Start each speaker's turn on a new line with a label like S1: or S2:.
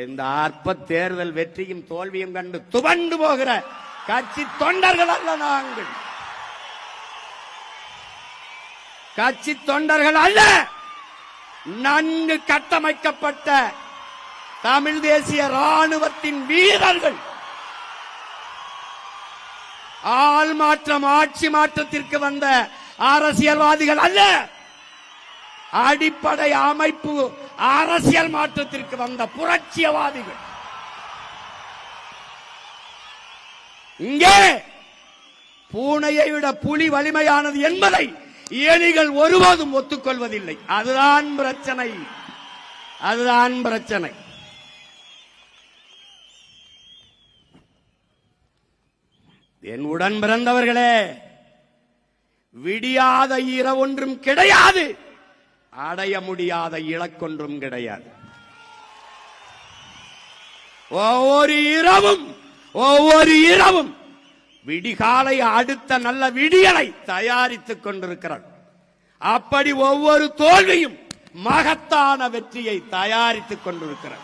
S1: இந்த அற்ப தேர்தல் வெற்றியும் தோல்வியும் கண்டு துவண்டு போகிற கட்சி தொண்டர்கள் அல்ல நாங்கள். கட்சி தொண்டர்கள் அல்ல, நன்கு கட்டமைக்கப்பட்ட தமிழ் தேசிய ராணுவத்தின் வீரர்கள். ஆள் மாற்றம் ஆட்சி மாற்றத்திற்கு வந்த அரசியல்வாதிகள் அல்ல, அடிப்படை அமைப்பு அரசியல் மாற்றத்திற்கு வந்த புரட்சியவாதிகள். இங்கே பூனையை விட புலி வலிமையானது என்பதை எலிகள் ஒருபோதும் ஒத்துக்கொள்வதில்லை. அதுதான் பிரச்சனை, அதுதான் பிரச்சனை. என் உடன் பிறந்தவர்களே, விடியாத இரவொன்றும் கிடையாது, அடைய முடியாத இலக்கொன்றும் கிடையாது. ஒவ்வொரு இரவும் விடிகாலை அடுத்த நல்ல விடியலை தயாரித்துக் கொண்டிருக்கிறார். அப்படி ஒவ்வொரு தோல்வியும் மகத்தான வெற்றியை தயாரித்துக் கொண்டிருக்கிறார்.